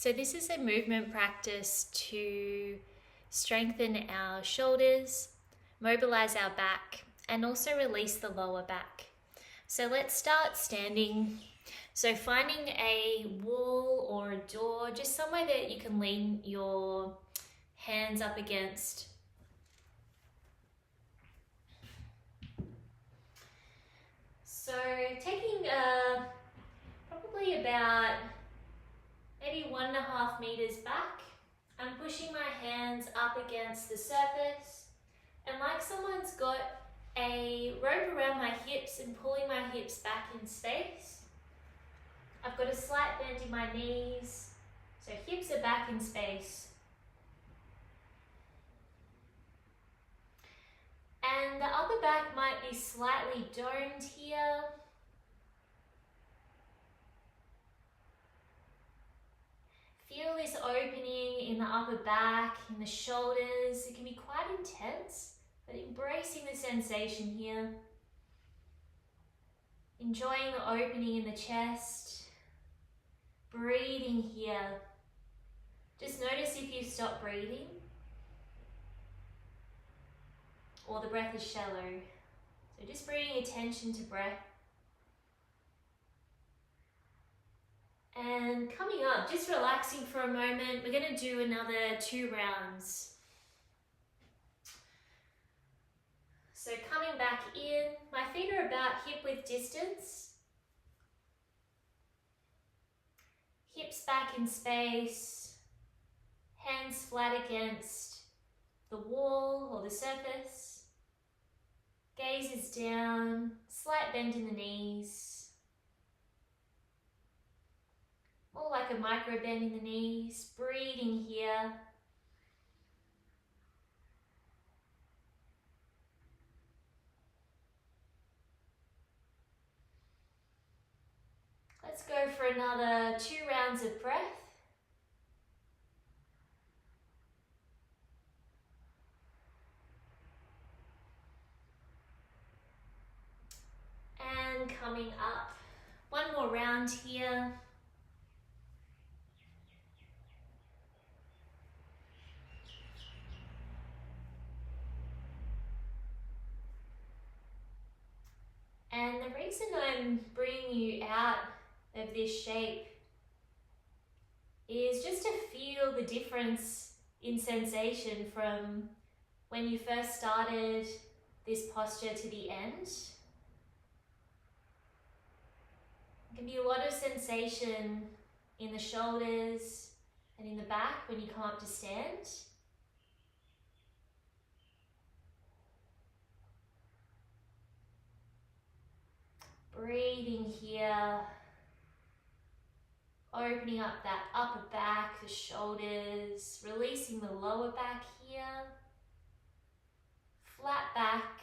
So this is a movement practice to strengthen our shoulders, mobilize our back, and also release the lower back. So let's start standing. So finding a wall or a door, just somewhere that you can lean your hands up against. So taking probably about maybe 1.5 meters back, I'm pushing my hands up against the surface, and like someone's got a rope around my hips and pulling my hips back in space. I've got a slight bend in my knees, so hips are back in space. And the upper back might be slightly domed here. Feel this opening in the upper back, in the shoulders. It can be quite intense, but embracing the sensation here. Enjoying the opening in the chest. Breathing here. Just notice if you stop breathing or the breath is shallow. So just bringing attention to breath. And coming up, just relaxing for a moment. We're going to do another 2 rounds. So coming back in, my feet are about hip width distance. Hips back in space. Hands flat against the wall or the surface. Gaze is down, slight bend in the knees. More like a micro bend in the knees, breathing here. Let's go for another 2 rounds of breath. And coming up, 1 more round here. And the reason I'm bringing you out of this shape is just to feel the difference in sensation from when you first started this posture to the end. There can be a lot of sensation in the shoulders and in the back when you come up to stand. Breathing here, opening up that upper back, the shoulders, releasing the lower back here, flat back.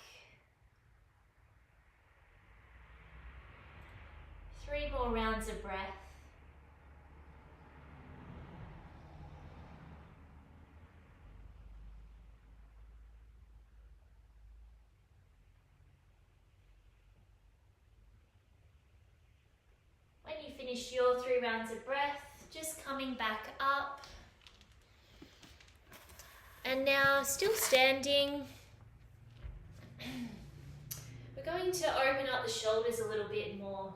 3 more rounds of breath. When you finish your 3 rounds of breath, just coming back up. And now, still standing, we're going to open up the shoulders a little bit more.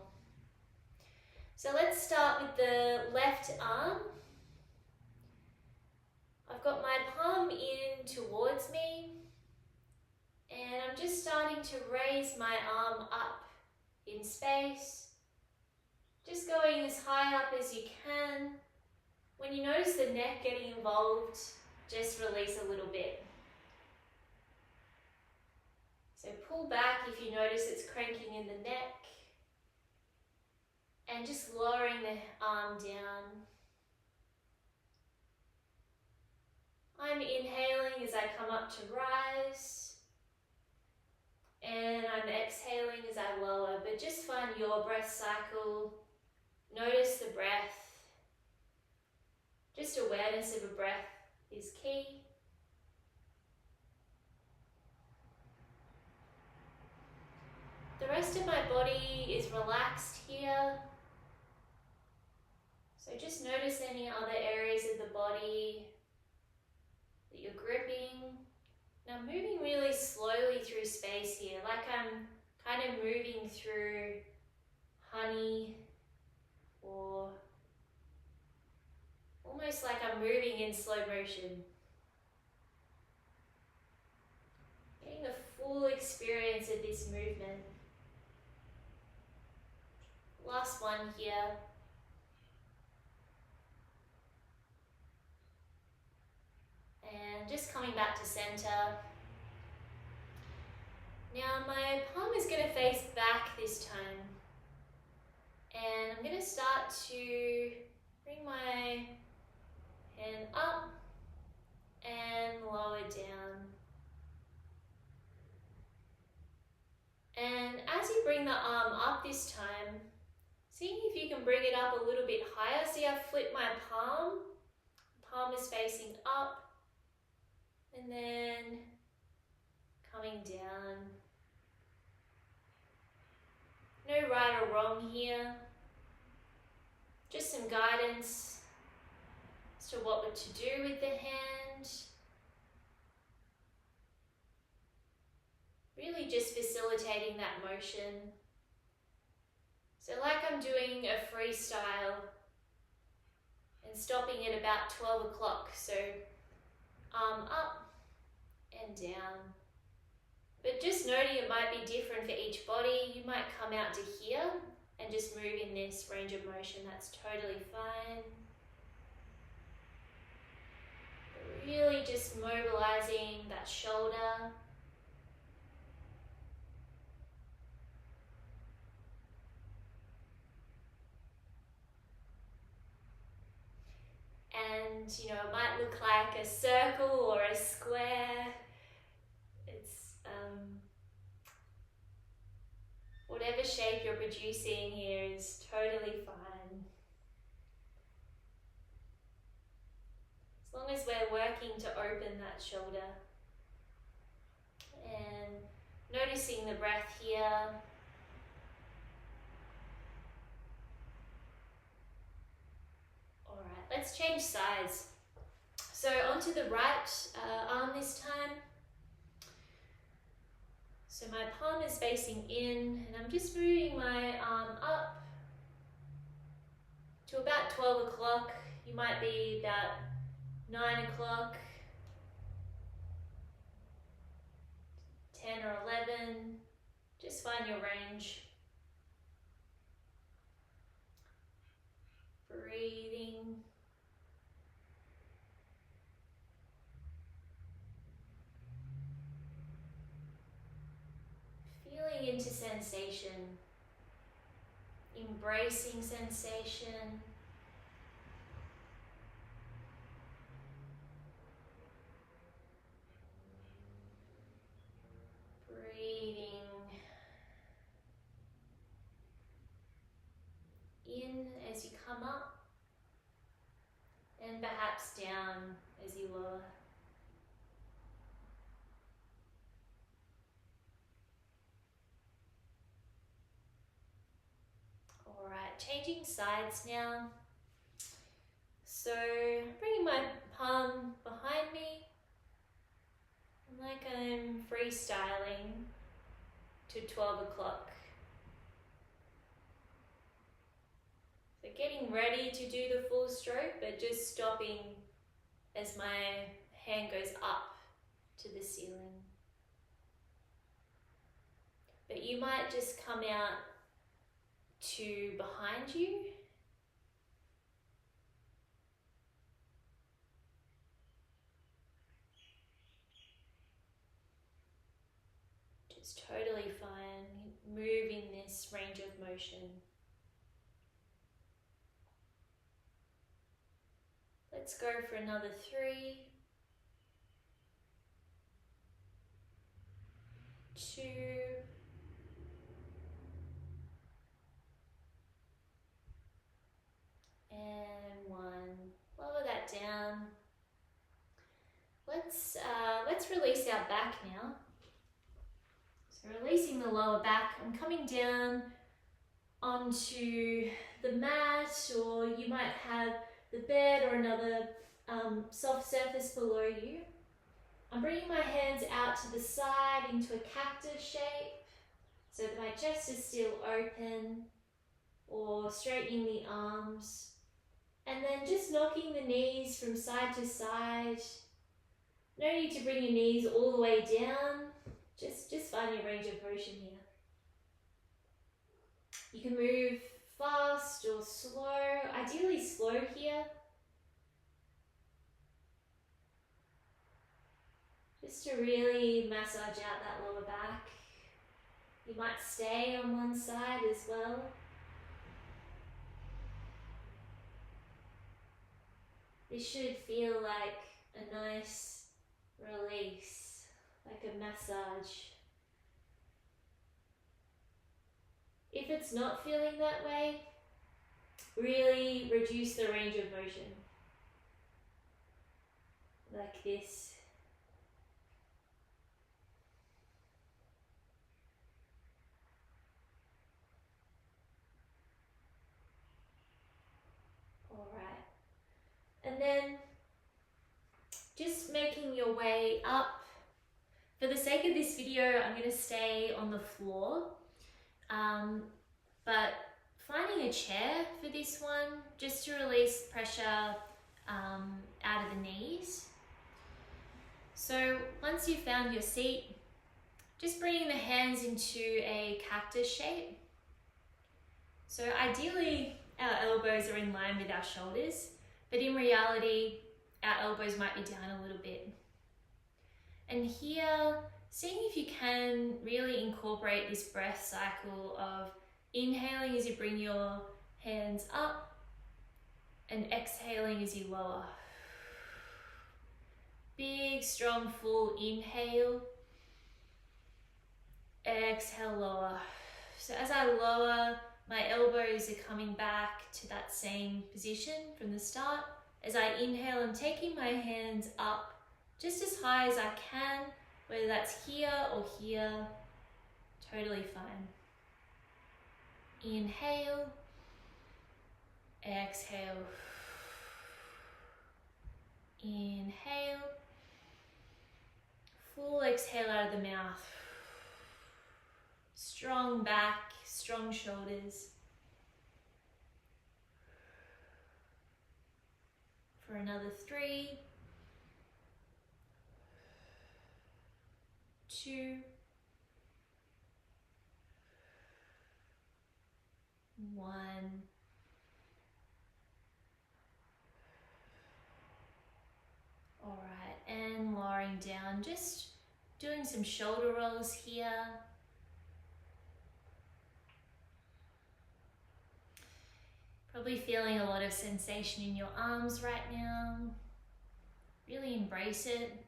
So let's start with the left arm. I've got my palm in towards me, and I'm just starting to raise my arm up in space. Just going as high up as you can. When you notice the neck getting involved, just release a little bit. So pull back if you notice it's cranking in the neck. And just lowering the arm down. I'm inhaling as I come up to rise. And I'm exhaling as I lower, but just find your breath cycle. Notice the breath. Just awareness of a breath is key. The rest of my body is relaxed here. So So just notice any other areas of the body that you're gripping. Now moving really slowly through space here, like I'm kind of moving through honey, or almost like I'm moving in slow motion. Getting the full experience of this movement. Last one here. And just coming back to center. Now my palm is going to face back this time. And I'm going to start to bring my hand up and lower down. And as you bring the arm up this time, seeing if you can bring it up a little bit higher. See, I've flipped my palm. Palm is facing up. And then coming down. No right or wrong here. Just some guidance as to what to do with the hand. Really just facilitating that motion. So like I'm doing a freestyle and stopping at about 12 o'clock. So arm up and down. But just noting it might be different for each body. You might come out to here and just move in this range of motion. That's totally fine. But really just mobilizing that shoulder. And, you know, it might look like a circle or a square. It's whatever shape you're producing here is totally fine. As long as we're working to open that shoulder. And noticing the breath here. Alright, let's change sides. So onto the right arm this time. So my palm is facing in and I'm just moving my arm up to about 12 o'clock. You might be about 9 o'clock, 10 or 11. Just find your range. Breathing. Feeling into sensation, embracing sensation, breathing in as you come up and perhaps down as you lower. Alright, changing sides now. So bringing my palm behind me, like I'm freestyling to 12 o'clock. So getting ready to do the full stroke, but just stopping as my hand goes up to the ceiling. But you might just come out to behind you. It's totally fine. Move in this range of motion. Let's go for another 3, 2, and 1. Lower that down. Let's release our back now. So releasing the lower back, I'm coming down onto the mat, or you might have the bed or another soft surface below you. I'm bringing my hands out to the side into a cactus shape so that my chest is still open, or straightening the arms. And then just knocking the knees from side to side. No need to bring your knees all the way down. Just find your range of motion here. You can move fast or slow, ideally slow here. Just to really massage out that lower back. You might stay on one side as well. This should feel like a nice release, like a massage. If it's not feeling that way, really reduce the range of motion. Like this. Alright. And then just making your way up. For the sake of this video, I'm going to stay on the floor. But finding a chair for this one, just to release pressure out of the knees. So once you've found your seat, just bringing the hands into a cactus shape. So ideally, our elbows are in line with our shoulders, but in reality, our elbows might be down a little bit. And here, seeing if you can really incorporate this breath cycle of inhaling as you bring your hands up and exhaling as you lower. Big, strong, full inhale. Exhale, lower. So as I lower, my elbows are coming back to that same position from the start. As I inhale, I'm taking my hands up just as high as I can, whether that's here or here, totally fine. Inhale, exhale, inhale, full exhale out of the mouth. Strong back, strong shoulders. For another 3, 2, 1. All right, and lowering down, just doing some shoulder rolls here. Probably feeling a lot of sensation in your arms right now. Really embrace it.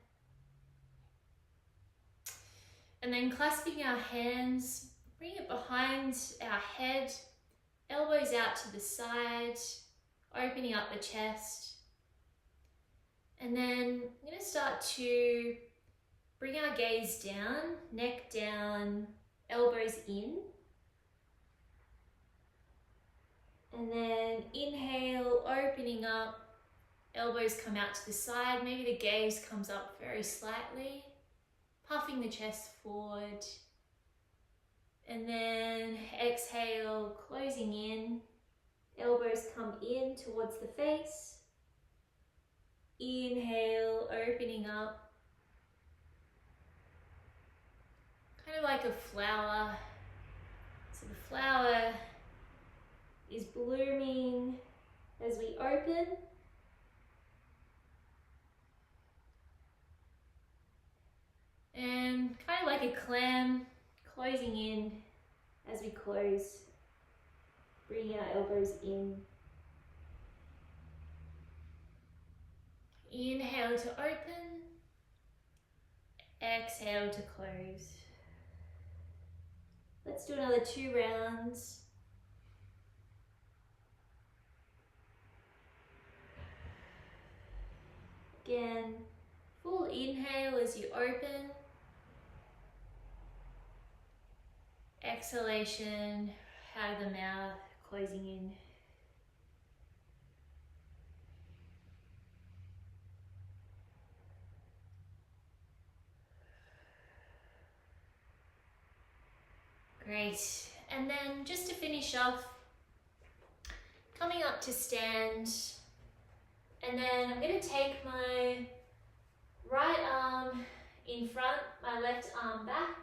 And then clasping our hands, bring it behind our head, elbows out to the side, opening up the chest. And then I'm going to start to bring our gaze down, neck down, elbows in. And then inhale, opening up, elbows come out to the side. Maybe the gaze comes up very slightly, puffing the chest forward. And then exhale, closing in, elbows come in towards the face. Inhale, opening up, kind of like a flower. So the flower is blooming as we open. And kind of like a clam, closing in as we close, bringing our elbows in. Inhale to open, exhale to close. Let's do another 2 rounds. Again, full inhale as you open. Exhalation out of the mouth, closing in. Great. And then just to finish off, coming up to stand, and then I'm going to take my right arm in front, my left arm back,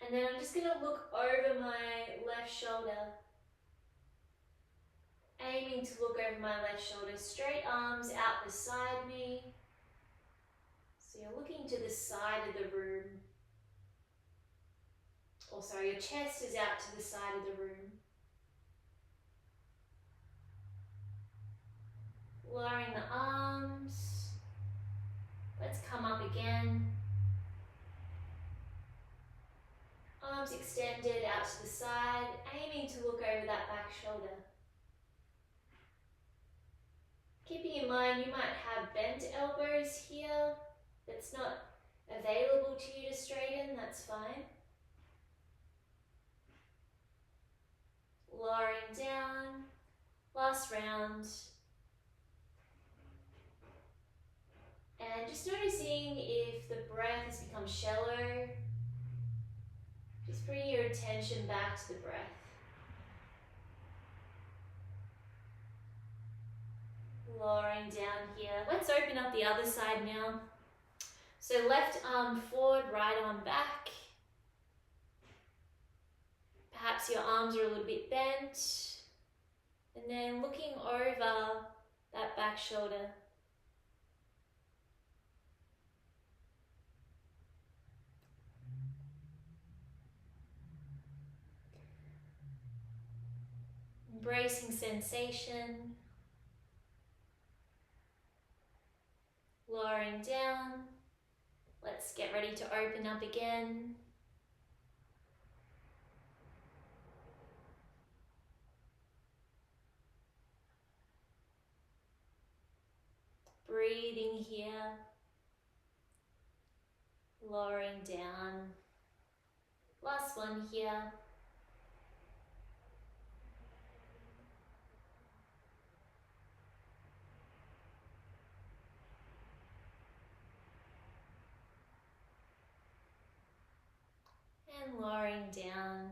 and then I'm just going to look over my left shoulder, aiming to look over my left shoulder, straight arms out beside me. So you're looking to the side of the room. Or sorry, your chest is out to the side of the room. Lowering the arms. Let's come up again. Arms extended out to the side, aiming to look over that back shoulder. Keeping in mind you might have bent elbows here. If it's not available to you to straighten, that's fine. Lowering down, last round. And just noticing if the breath has become shallow. Just bring your attention back to the breath. Lowering down here. Let's open up the other side now. So left arm forward, right arm back. Perhaps your arms are a little bit bent. And then looking over that back shoulder. Embracing sensation. Lowering down. Let's get ready to open up again. Breathing here. Lowering down. Last one here. And lowering down.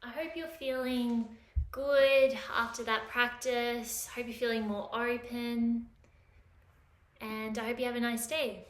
I hope you're feeling good after that practice. I hope you're feeling more open. And I hope you have a nice day.